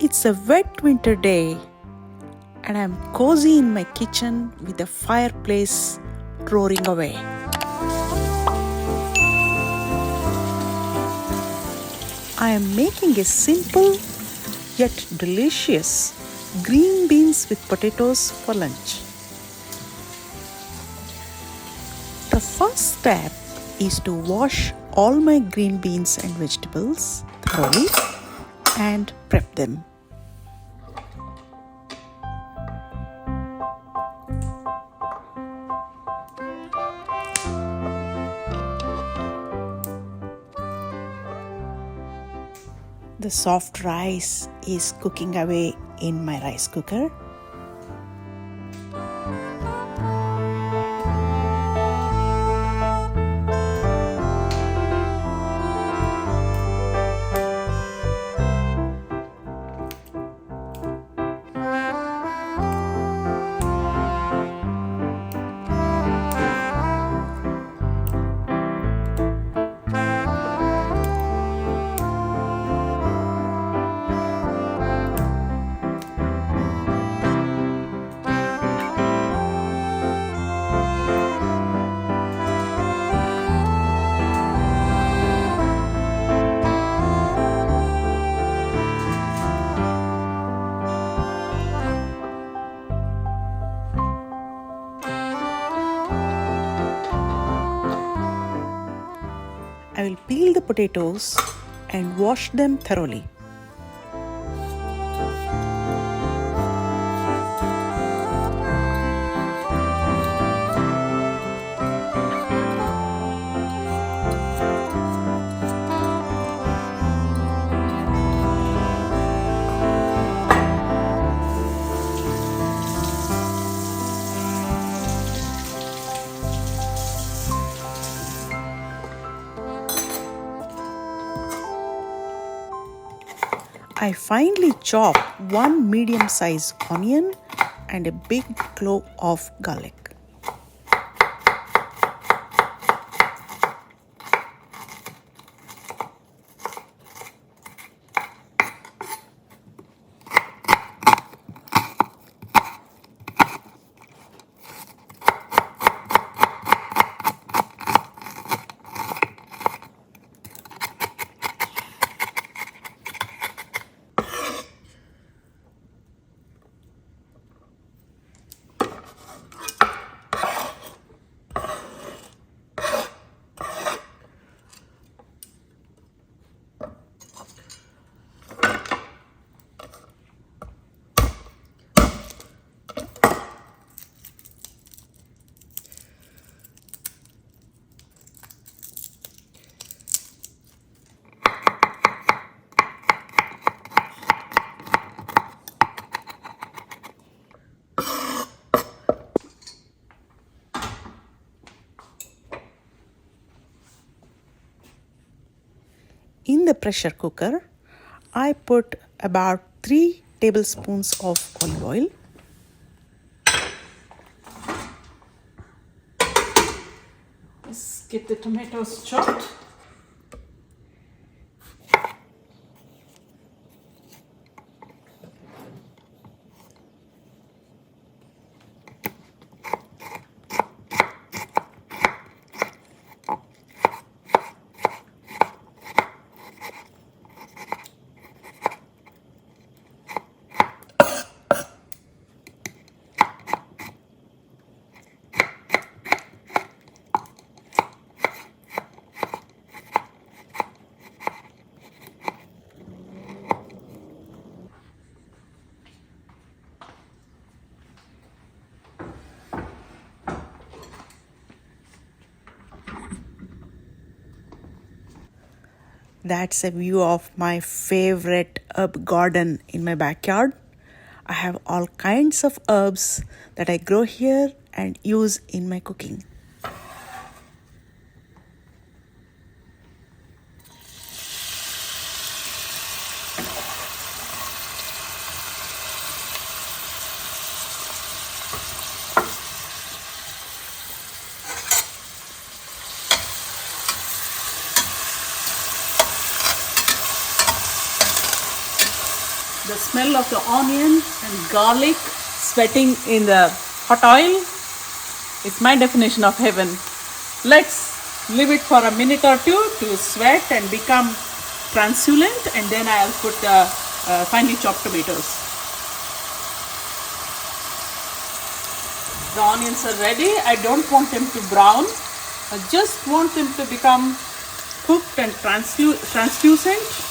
It's a wet winter day and I'm cozy in my kitchen with the fireplace roaring away. I am making a simple yet delicious green beans with potatoes for lunch. The first step is to wash all my green beans and vegetables thoroughly and prep them. The soft rice is cooking away in my rice cooker. I will peel the potatoes and wash them thoroughly. I finely chop one medium-sized onion and a big clove of garlic. In the pressure cooker, I put about 3 tablespoons of olive oil. Let's get the tomatoes chopped. That's a view of my favorite herb garden in my backyard. I have all kinds of herbs that I grow here and use in my cooking. The smell of the onion and garlic sweating in the hot oil is my definition of heaven. Let's leave it for a minute or two to sweat and become translucent, and then I'll put the finely chopped tomatoes. The onions are ready. I don't want them to brown. I just want them to become cooked and translucent.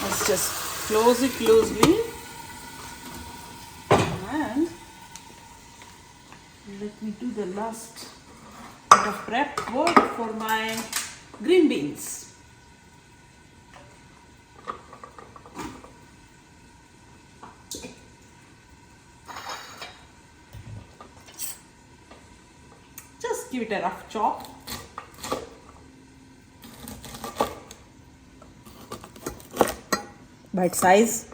Let's just close it loosely and let me do the last bit of prep work for my green beans. Just give it a rough chop. Bite size.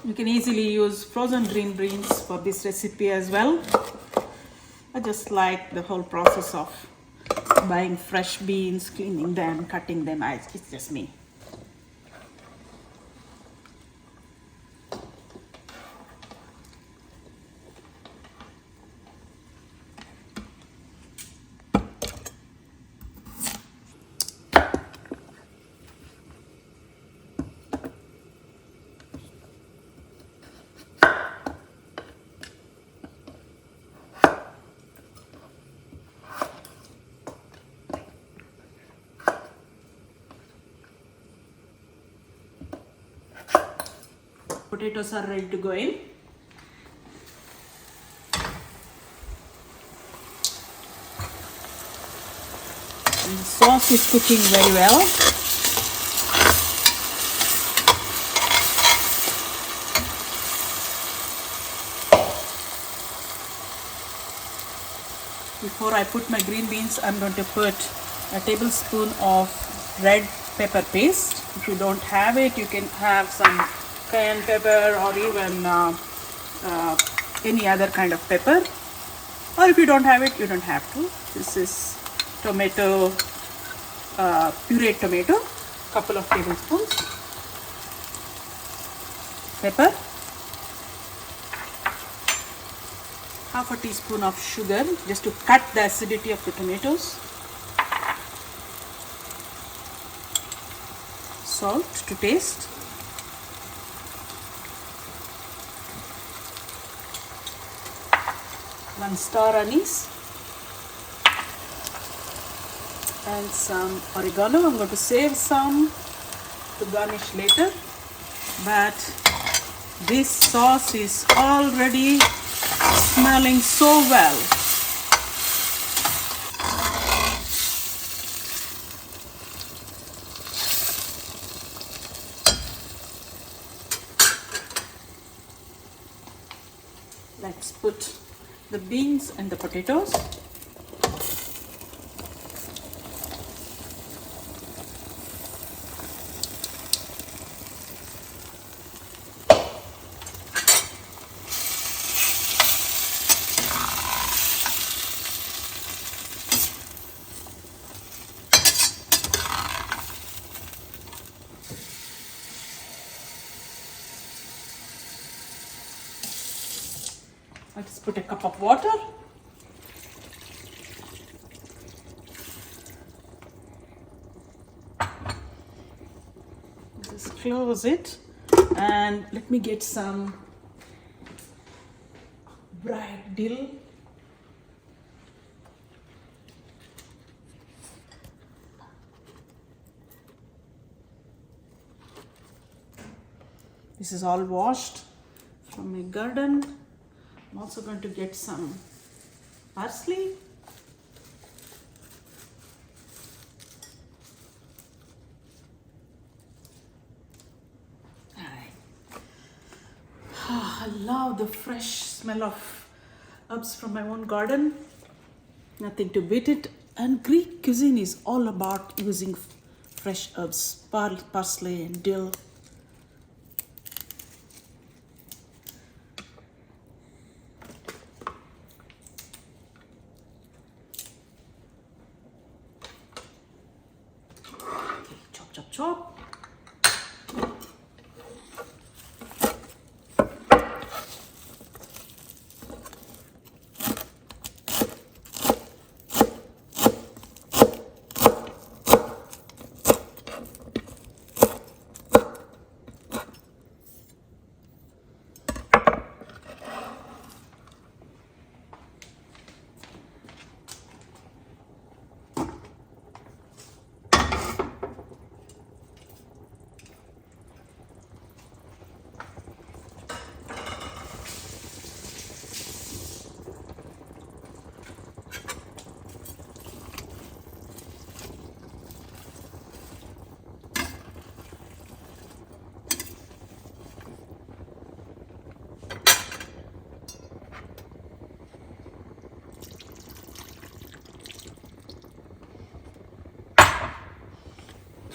You can easily use frozen green beans for this recipe as well. I just like the whole process of buying fresh beans, cleaning them, cutting them. It's just me. Potatoes are ready to go in. And the sauce is cooking very well. Before I put my green beans, I'm going to put a tablespoon of red pepper paste. If you don't have it, you can have some cayenne pepper or even any other kind of pepper. Or if you don't have it, you don't have to. This is tomato, pureed tomato, couple of tablespoons. Pepper. Half a teaspoon of sugar just to cut the acidity of the tomatoes. Salt to taste. One star anise and some oregano. I'm going to save some to garnish later, but this sauce is already smelling so well. Let's put the beans and the potatoes. Let's put a cup of water. Just close it and let me get some dried dill. This is all washed from my garden. I'm also going to get some parsley. love the fresh smell of herbs from my own garden. Nothing to beat it. And Greek cuisine is all about using fresh herbs, parsley and dill. Chop, chop, chop.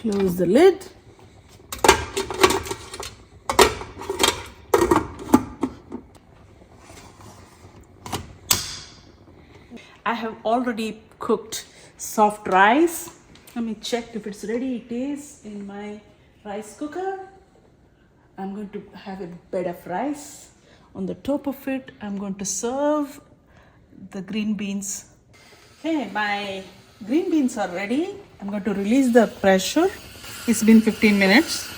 Close the lid. I have already cooked soft rice. Let me check if it's ready. It is in my rice cooker. I'm going to have a bed of rice. On the top of it, I'm going to serve the green beans. Okay, my green beans are ready. I'm going to release the pressure. It's been 15 minutes.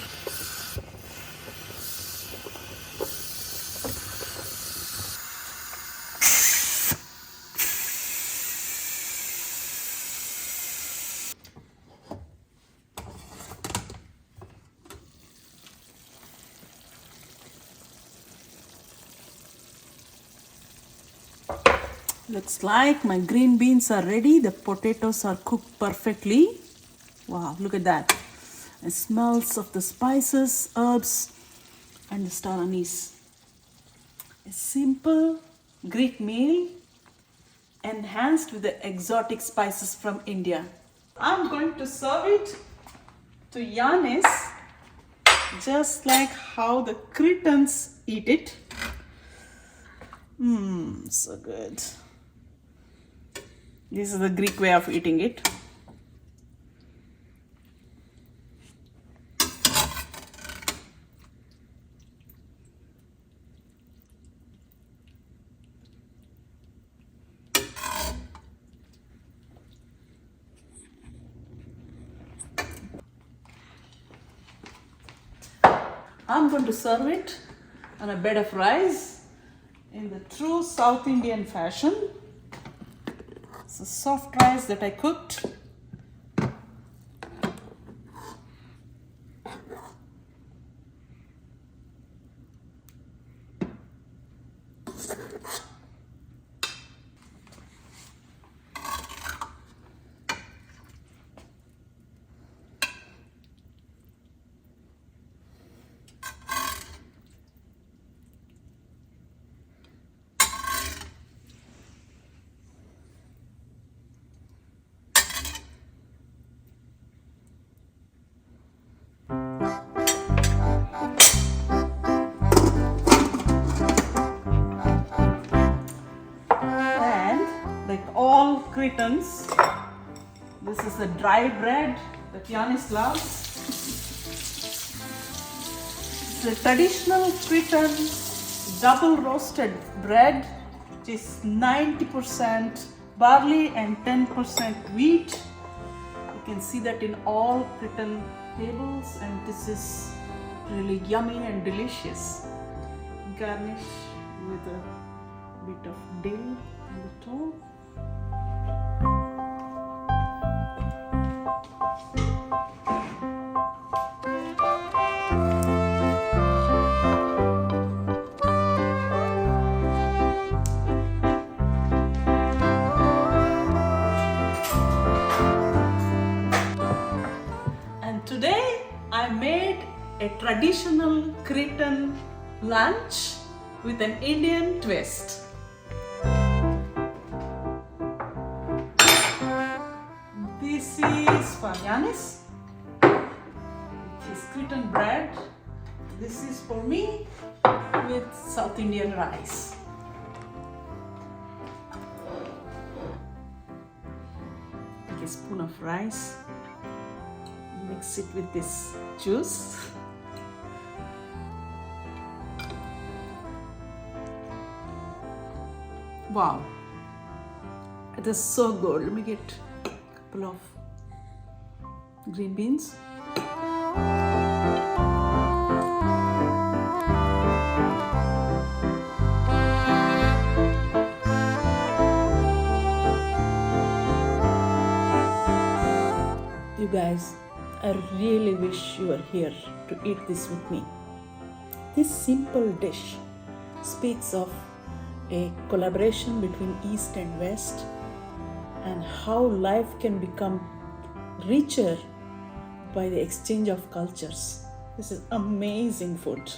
Looks like my green beans are ready. The potatoes are cooked perfectly. Wow, look at that. It smells of the spices, herbs, and the star anise. A simple Greek meal enhanced with the exotic spices from India. I'm going to serve it to Yanis just like how the Cretans eat it. So good. This is the Greek way of eating it. I'm going to serve it on a bed of rice in the true South Indian fashion. It's a soft rice that I cooked. All Cretans, this is the dry bread that Yanis loves. It's a traditional Cretan double roasted bread, which is 90% barley and 10% wheat. You can see that in all Cretan tables, and this is really yummy and delicious. Garnish with a bit of dill on the top. Today I made a traditional Cretan lunch with an Indian twist. This is for Yanis. His Cretan bread. This is for me with South Indian rice. Take a spoon of rice, mix it with this juice. Wow, it is so good. Let me get a couple of green beans. You guys, I really wish you were here to eat this with me. This simple dish speaks of a collaboration between East and West and how life can become richer by the exchange of cultures. This is amazing food.